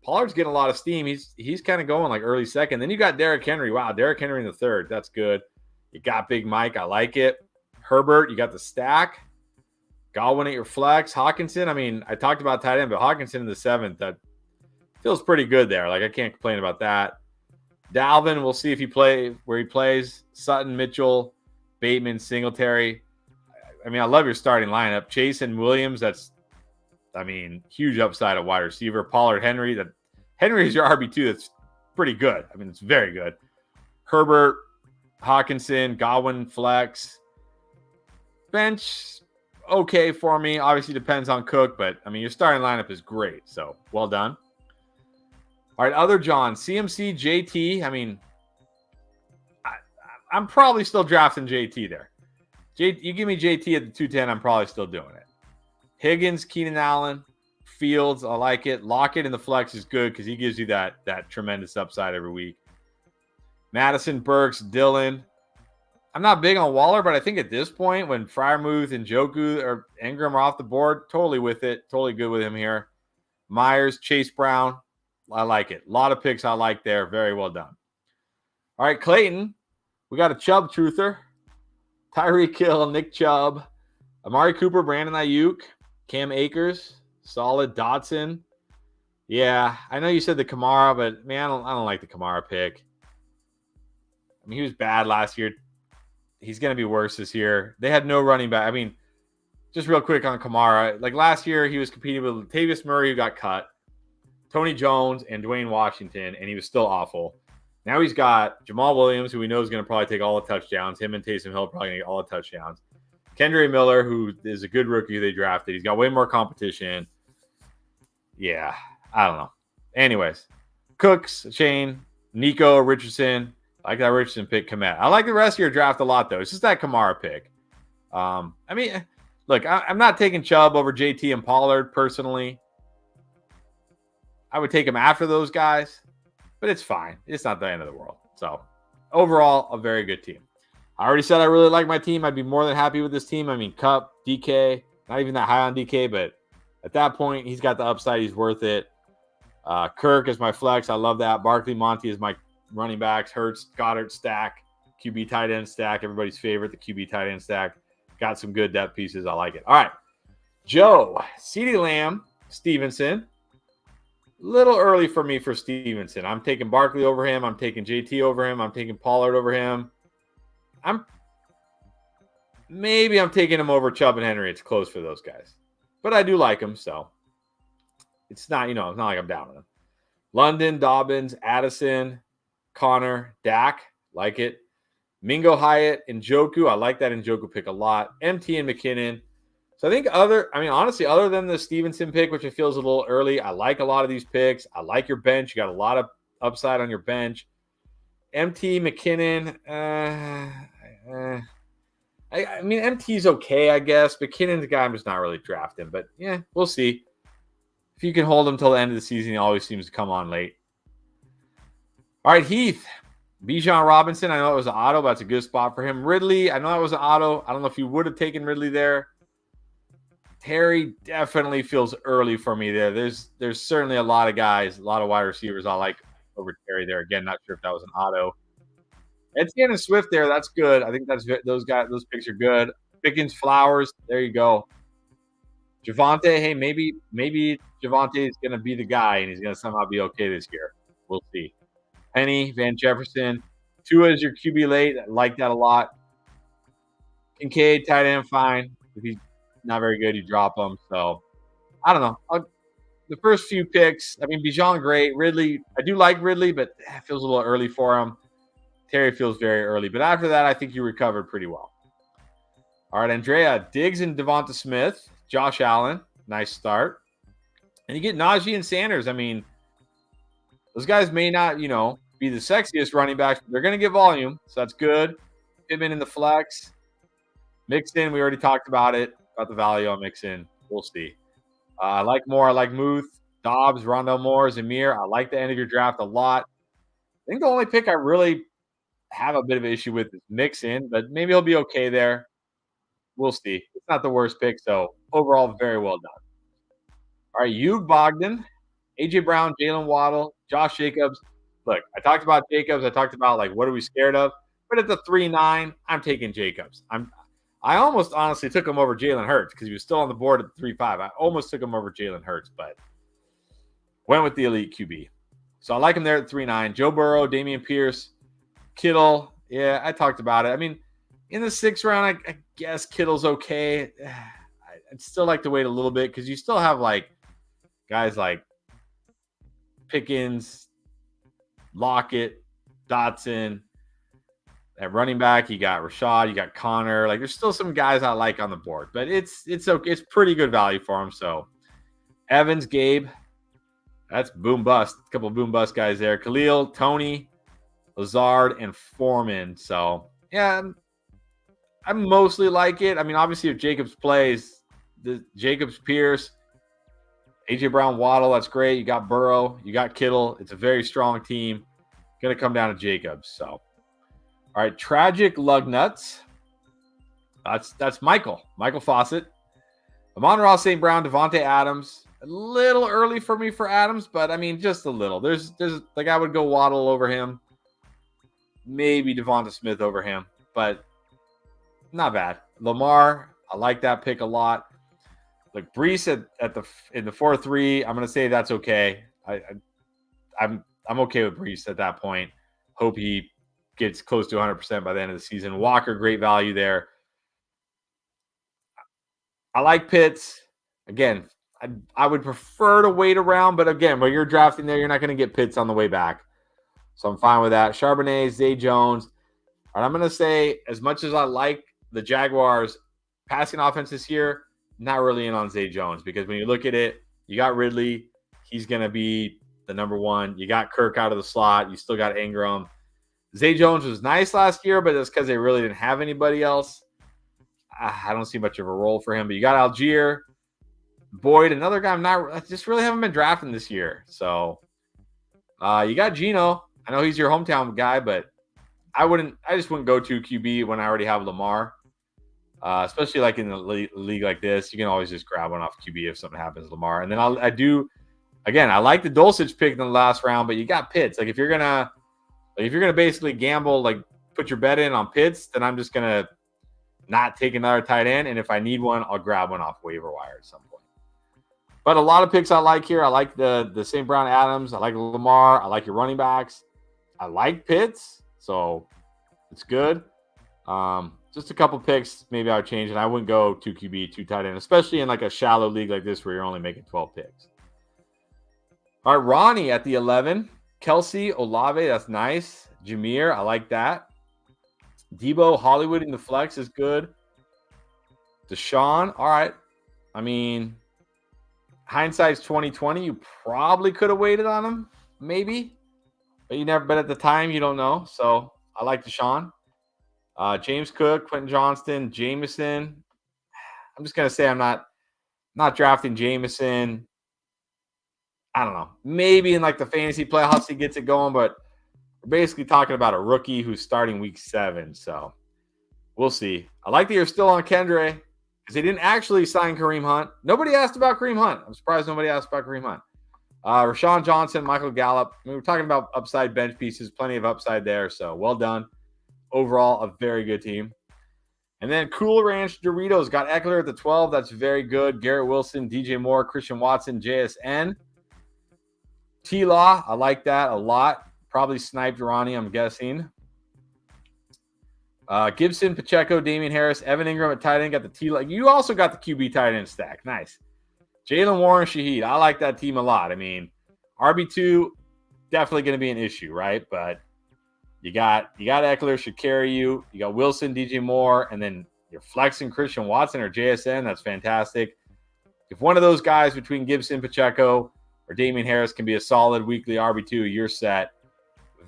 Pollard's getting a lot of steam. He's kind of going like early second. Then you got Derrick Henry. Wow, Derrick Henry in the 3rd. That's good. You got Big Mike. I like it. Herbert, you got the stack. Godwin at your flex. Hawkinson, I mean, I talked about tight end, but Hawkinson in the 7th, that feels pretty good there. Like, I can't complain about that. Dalvin, we'll see if he plays. Sutton, Mitchell, Bateman, Singletary. I mean, I love your starting lineup. Chase and Williams, that's, I mean, huge upside at wide receiver. Pollard, Henry. Henry is your RB2. That's pretty good. I mean, it's very good. Herbert, Hawkinson, Godwin, flex. Bench, okay for me. Obviously depends on Cook, but, I mean, your starting lineup is great. So, well done. All right, other John, CMC, JT. I mean, I'm probably still drafting JT there. You give me JT at the 210, I'm probably still doing it. Higgins, Keenan Allen, Fields, I like it. Lockett in the flex is good because he gives you that tremendous upside every week. Madison, Burks, Dillon. I'm not big on Waller, but I think at this point, when Freiermuth and Njoku or Ingram are off the board, totally with it. Totally good with him here. Myers, Chase Brown. I like it. A lot of picks I like there. Very well done. All right, Clayton. We got a Chubb truther. Tyreek Hill, Nick Chubb. Amari Cooper, Brandon Ayuk. Cam Akers. Solid. Dotson. Yeah, I know you said the Kamara, but, man, I don't like the Kamara pick. I mean, he was bad last year. He's going to be worse this year. They had no running back. I mean, just real quick on Kamara. Like, last year, he was competing with Latavius Murray, who got cut. Tony Jones and Dwayne Washington, and he was still awful. Now he's got Jamal Williams, who we know is going to probably take all the touchdowns. Him and Taysom Hill are probably going to get all the touchdowns. Kendre Miller, who is a good rookie they drafted. He's got way more competition. Yeah, I don't know. Anyways, Cooks, Shane, Nico, Richardson. I like that Richardson pick, Komet. I like the rest of your draft a lot, though. It's just that Kamara pick. I mean, look, I'm not taking Chubb over JT and Pollard personally. I would take him after those guys, but it's fine. It's not the end of the world. So, overall, a very good team. I already said I really like my team. I'd be more than happy with this team. I mean, Kupp, DK, not even that high on DK, but at that point, he's got the upside. He's worth it. Kirk is my flex. I love that. Barkley, Monty is my running backs. Hurts, Goddard stack. QB tight end stack. Everybody's favorite, the QB tight end stack. Got some good depth pieces. I like it. All right. Joe, CeeDee Lamb, Stevenson. Little early for me for Stevenson. I'm taking Barkley over him. I'm taking JT over him. I'm taking Pollard over him. I'm taking him over Chubb and Henry. It's close for those guys. But I do like him, so it's not, it's not like I'm down on him. London, Dobbins, Addison, Connor, Dak, like it. Mingo Hyatt, Njoku. I like that Njoku pick a lot. MT and McKinnon. So I think honestly, other than the Stevenson pick, which it feels a little early, I like a lot of these picks. I like your bench. You got a lot of upside on your bench. MT, McKinnon. I mean, MT's okay, I guess. McKinnon's a guy I'm just not really drafting. But, yeah, we'll see. If you can hold him till the end of the season, he always seems to come on late. All right, Heath. Bijan Robinson. I know it was an auto, but it's a good spot for him. Ridley. I know that was an auto. I don't know if you would have taken Ridley there. Terry definitely feels early for me there. There's certainly a lot of guys, a lot of wide receivers I like over Terry there. Again, not sure if that was an auto. Etienne and Swift there, that's good. I think those picks are good. Pickens, Flowers, there you go. Javante, hey, maybe Javante is going to be the guy and he's going to somehow be okay this year. We'll see. Penny, Van Jefferson, Tua is your QB late. I like that a lot. Kincaid, tight end, fine. If he's not very good, you drop him. So, I don't know. The first few picks, I mean, Bijan, great. Ridley, I do like Ridley, but it feels a little early for him. Terry feels very early. But after that, I think you recovered pretty well. All right, Andrea, Diggs and Devonta Smith, Josh Allen, nice start. And you get Najee and Sanders. I mean, those guys may not, be the sexiest running backs, but they're going to get volume, so that's good. Pittman in the flex. Mixon, we already talked about the value on Mixon. We'll see. I like Moore. I like Muth, Dobbs, Rondell Moore, Zamir. I like the end of your draft a lot. I think the only pick I really have a bit of an issue with is Mixon, but maybe he'll be okay there. We'll see. It's not the worst pick, so overall, very well done. All right, Hugh Bogdan, A.J. Brown, Jalen Waddle, Josh Jacobs. Look, I talked about Jacobs. I talked about, what are we scared of? But at the 3-9, I'm taking Jacobs. I almost honestly took him over Jalen Hurts because he was still on the board at the 3-5. I almost took him over Jalen Hurts, but went with the elite QB. So I like him there at 3-9. Joe Burrow, Dameon Pierce, Kittle. Yeah, I talked about it. I mean, in the 6th round, I guess Kittle's okay. I'd still like to wait a little bit because you still have, guys like Pickens, Lockett, Dotson. At running back, you got Rashad, you got Connor. There's still some guys I like on the board, but it's okay. It's pretty good value for him. So Evans, Gabe, that's boom bust. A couple of boom bust guys there. Khalil, Tony, Lazard, and Foreman. So yeah, I mostly like it. I mean, obviously, if Jacobs plays, the Jacobs, Pierce, AJ Brown, Waddle, that's great. You got Burrow, you got Kittle. It's a very strong team. Going to come down to Jacobs. So, all right, Tragic Lug Nuts. That's Michael Fawcett. Amon-Ra St. Brown, Devontae Adams. A little early for me for Adams, but I mean, just a little. There's I would go Waddle over him. Maybe Devonta Smith over him, but not bad. Lamar, I like that pick a lot. Breece in the 4-3, I'm gonna say that's okay. I'm okay with Breece at that point. Hope he gets close to 100% by the end of the season. Walker, great value there. I like Pitts. Again, I would prefer to wait around, but again, when you're drafting there, you're not going to get Pitts on the way back. So I'm fine with that. Charbonnet, Zay Jones. And I'm going to say, as much as I like the Jaguars' passing offense this year, not really in on Zay Jones because when you look at it, you got Ridley. He's going to be the number one. You got Kirk out of the slot. You still got Ingram. Zay Jones was nice last year, but that's because they really didn't have anybody else. I don't see much of a role for him. But you got Algier, Boyd, another guy I just really haven't been drafting this year. So you got Geno. I know he's your hometown guy, but I just wouldn't go to QB when I already have Lamar. Especially in the league like this, you can always just grab one off QB if something happens to Lamar. And then I like the Dulcich pick in the last round, but you got Pitts. If you're gonna basically gamble, put your bet in on Pitts, then I'm just gonna not take another tight end. And if I need one, I'll grab one off waiver wire at some point. But a lot of picks I like here. I like the St. Brown Adams. I like Lamar. I like your running backs. I like Pitts, so it's good. Just a couple picks, maybe I would change it. I wouldn't go 2 QB, 2 tight end, especially in a shallow league like this where you're only making 12 picks. All right, Ronnie at the 11. Kelsey, Olave, that's nice. Jameer, I like that. Debo, Hollywood in the flex is good. Deshaun, all right. I mean, hindsight's 2020. You probably could have waited on him, maybe. But at the time, you don't know. So I like Deshaun. James Cook, Quentin Johnston, Jameson. I'm just going to say I'm not drafting Jameson. I don't know. Maybe in the fantasy playoffs he gets it going, but we're basically talking about a rookie who's starting week 7. So we'll see. I like that you're still on Kendre. because they didn't actually sign Kareem Hunt. Nobody asked about Kareem Hunt. I'm surprised nobody asked about Kareem Hunt. Rashawn Johnson, Michael Gallup. We were talking about upside bench pieces, plenty of upside there. So well done. Overall, a very good team. And then Cool Ranch Doritos got Eckler at the 12. That's very good. Garrett Wilson, DJ Moore, Christian Watson, JSN. T-Law, I like that a lot. Probably sniped Ronnie, I'm guessing. Gibson, Pacheco, Damian Harris, Evan Ingram at tight end. Got the T-Law. You also got the QB tight end stack. Nice. Jalen Warren, Shaheed. I like that team a lot. I mean, RB2, definitely going to be an issue, right? But you got Eckler should carry you. You got Wilson, DJ Moore, and then you're flexing Christian Watson or JSN. That's fantastic. If one of those guys between Gibson, Pacheco, or Damian Harris can be a solid weekly RB2, you're set.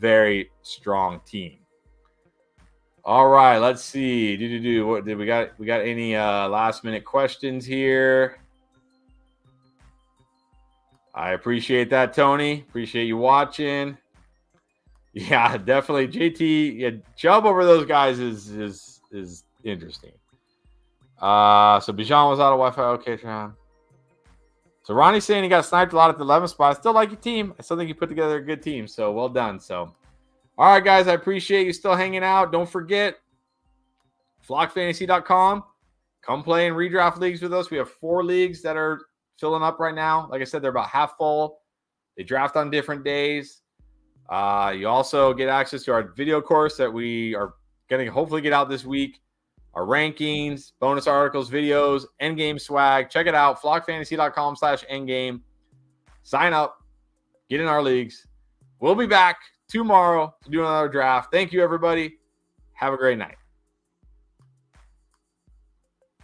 Very strong team. All right, let's see. What did we got? We got any last minute questions here? I appreciate that, Tony. Appreciate you watching. Yeah, definitely. JT, yeah, jump over those guys is interesting. So Bijan was out of Wi-Fi. Okay, Sean. So Ronnie's saying he got sniped a lot at the 11th spot. I still like your team. I still think you put together a good team. So well done. So, all right, guys, I appreciate you still hanging out. Don't forget, flockfantasy.com. Come play in redraft leagues with us. We have 4 leagues that are filling up right now. Like I said, they're about half full. They draft on different days. You also get access to our video course that we are going to hopefully get out this week. Our rankings, bonus articles, videos, endgame swag. Check it out. flockfantasy.com/endgame. Sign up. Get in our leagues. We'll be back tomorrow to do another draft. Thank you, everybody. Have a great night.